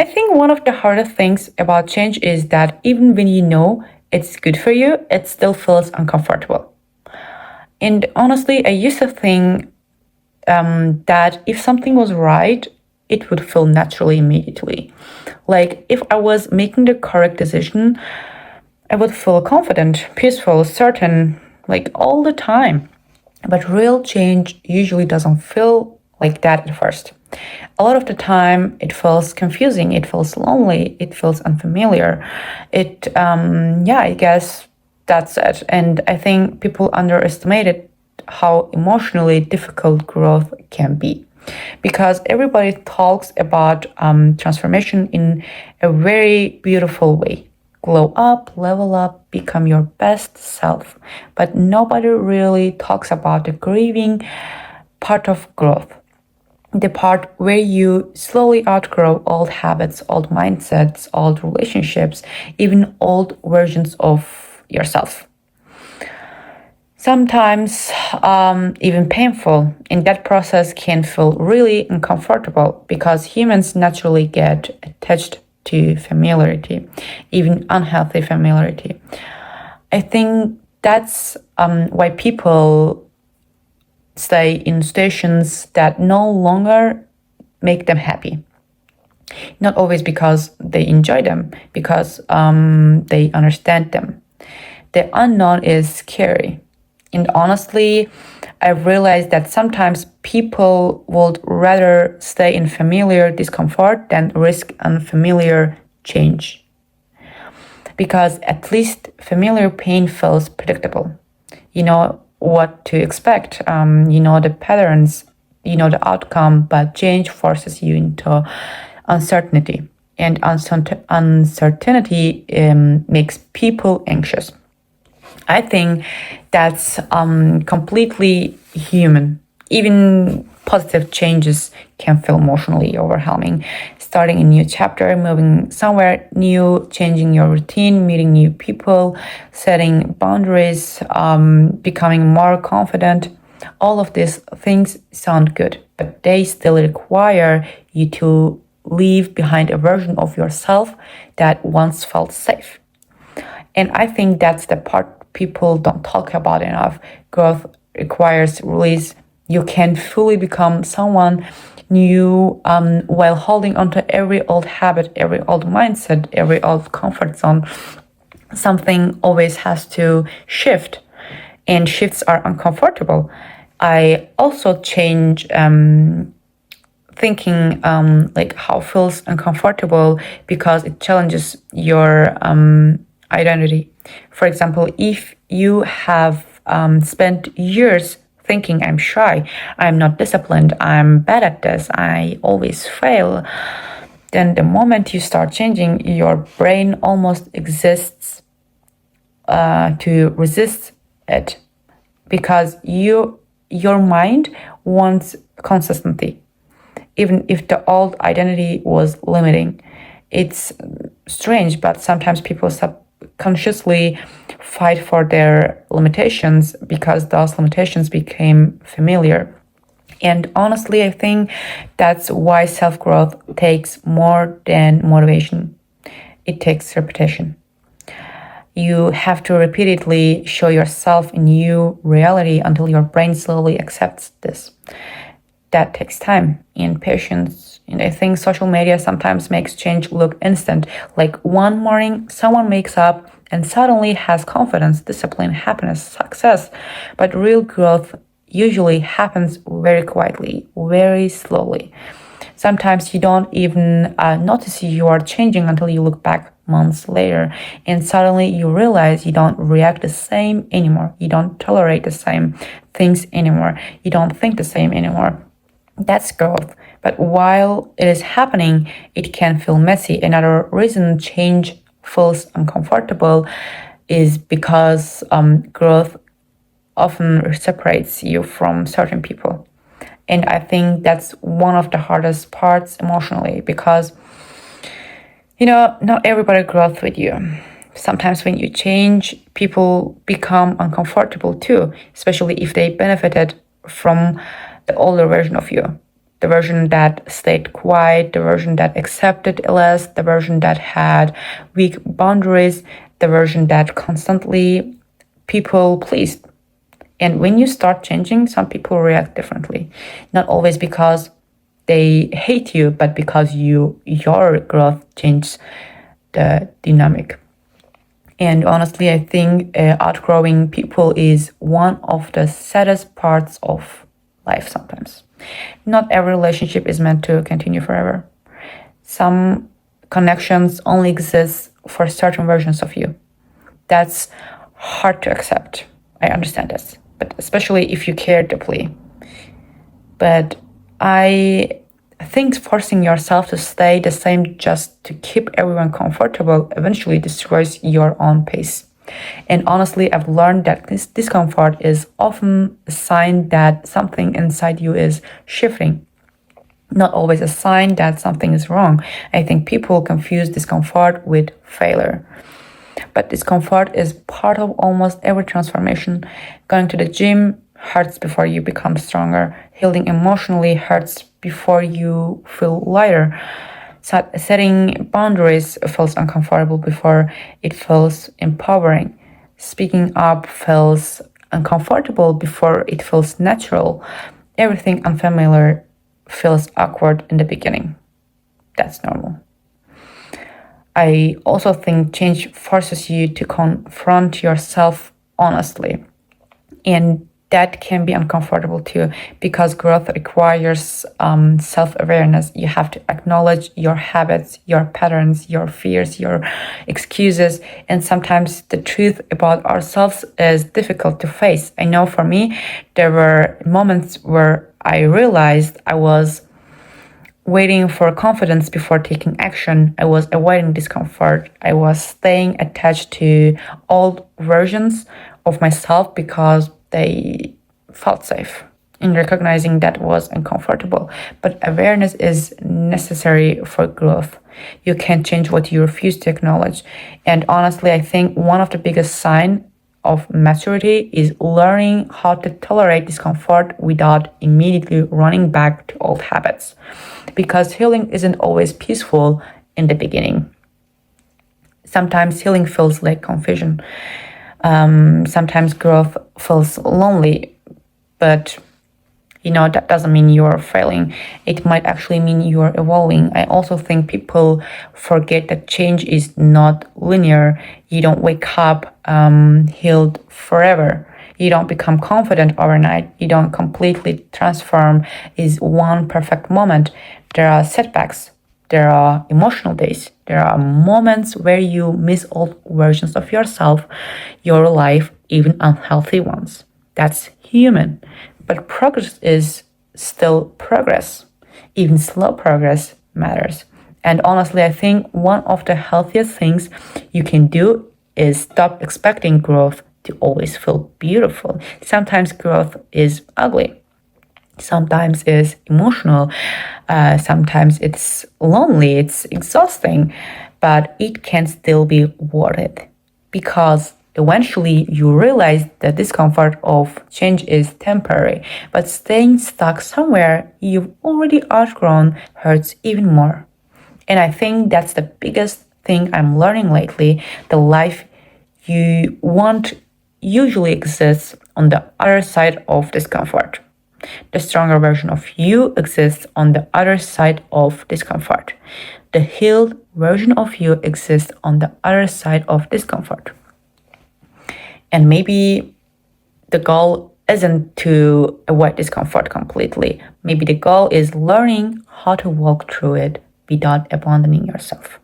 think one of the hardest things about change is that even when you know it's good for you, it still feels uncomfortable. And honestly, I used to think that if something was right, it would feel naturally immediately. Like if I was making the correct decision, I would feel confident, peaceful, certain, like all the time. But real change usually doesn't feel like that at first. A lot of the time, it feels confusing, it feels lonely, it feels unfamiliar. I guess that's it. And I think people underestimated how emotionally difficult growth can be. Because everybody talks about transformation in a very beautiful way. Glow up, level up, become your best self. But nobody really talks about the grieving part of growth, the part where you slowly outgrow old habits, old mindsets, old relationships, even old versions of yourself. Sometimes even painful, and that process can feel really uncomfortable because humans naturally get attached to familiarity, even unhealthy familiarity. I think that's why people stay in situations that no longer make them happy. Not always because they enjoy them, because they understand them. The unknown is scary. And honestly, I've realized that sometimes people would rather stay in familiar discomfort than risk unfamiliar change. Because at least familiar pain feels predictable. You know what to expect, you know the patterns, you know the outcome, but change forces you into uncertainty. And uncertainty makes people anxious. I think that's completely human. Even positive changes can feel emotionally overwhelming. Starting a new chapter, moving somewhere new, changing your routine, meeting new people, setting boundaries, becoming more confident. All of these things sound good, but they still require you to leave behind a version of yourself that once felt safe. And I think that's the part people don't talk about enough. Growth requires release. You can fully become someone new while holding onto every old habit, every old mindset, every old comfort zone. Something always has to shift, and shifts are uncomfortable. I also change thinking like how feels uncomfortable because it challenges your identity. For example, if you have spent years thinking I'm shy, I'm not disciplined, I'm bad at this, I always fail, then the moment you start changing, your brain almost exists to resist it because your mind wants consistency even if the old identity was limiting. It's strange, but sometimes people subconsciously fight for their limitations because those limitations became familiar. And honestly, I think that's why self growth takes more than motivation, it takes repetition. You have to repeatedly show yourself a new reality until your brain slowly accepts this. That takes time and patience. And I think social media sometimes makes change look instant. Like one morning, someone wakes up and suddenly has confidence, discipline, happiness, success. But real growth usually happens very quietly, very slowly. Sometimes you don't even notice you are changing until you look back months later and suddenly you realize you don't react the same anymore. You don't tolerate the same things anymore. You don't think the same anymore. That's growth. But while it is happening, it can feel messy. Another reason change feels uncomfortable is because growth often separates you from certain people. And I think that's one of the hardest parts emotionally because, not everybody grows with you. Sometimes when you change, people become uncomfortable too, especially if they benefited from the older version of you. The version that stayed quiet, the version that accepted less, the version that had weak boundaries, the version that constantly people pleased. And when you start changing, some people react differently. Not always because they hate you, but because your growth changes the dynamic. And honestly, I think outgrowing people is one of the saddest parts of life sometimes. Not every relationship is meant to continue forever. Some connections only exist for certain versions of you. That's hard to accept. I understand this, but especially if you care deeply. But I think forcing yourself to stay the same just to keep everyone comfortable eventually destroys your own pace. And honestly, I've learned that this discomfort is often a sign that something inside you is shifting, not always a sign that something is wrong. I think people confuse discomfort with failure. But discomfort is part of almost every transformation. Going to the gym hurts before you become stronger. Healing emotionally hurts before you feel lighter. Setting boundaries feels uncomfortable before it feels empowering. Speaking up feels uncomfortable before it feels natural. Everything unfamiliar feels awkward in the beginning. That's normal. I also think change forces you to confront yourself honestly. And that can be uncomfortable too, because growth requires self-awareness. You have to acknowledge your habits, your patterns, your fears, your excuses, and sometimes the truth about ourselves is difficult to face. I know for me, there were moments where I realized I was waiting for confidence before taking action. I was avoiding discomfort. I was staying attached to old versions of myself because they felt safe. In recognizing that was uncomfortable, but awareness is necessary for growth. You can't change what you refuse to acknowledge. And honestly, I think one of the biggest signs of maturity is learning how to tolerate discomfort without immediately running back to old habits. Because healing isn't always peaceful in the beginning. Sometimes healing feels like confusion. Sometimes growth feels lonely, but that doesn't mean you're failing. It might actually mean you're evolving. I also think people forget that change is not linear. You don't wake up healed forever. You don't become confident overnight. You don't completely transform is one perfect moment. There are setbacks. There are emotional days. There are moments where you miss old versions of yourself, your life, even unhealthy ones. That's human. But progress is still progress. Even slow progress matters. And honestly, I think one of the healthiest things you can do is stop expecting growth to always feel beautiful. Sometimes growth is ugly. Sometimes it's emotional. Sometimes it's lonely. It's exhausting. But it can still be worth it. Because eventually you realize the discomfort of change is temporary, but staying stuck somewhere you've already outgrown hurts even more. And I think that's the biggest thing I'm learning lately. The life you want usually exists on the other side of discomfort. The stronger version of you exists on the other side of discomfort. The healed version of you exists on the other side of discomfort. And maybe the goal isn't to avoid discomfort completely. Maybe the goal is learning how to walk through it without abandoning yourself.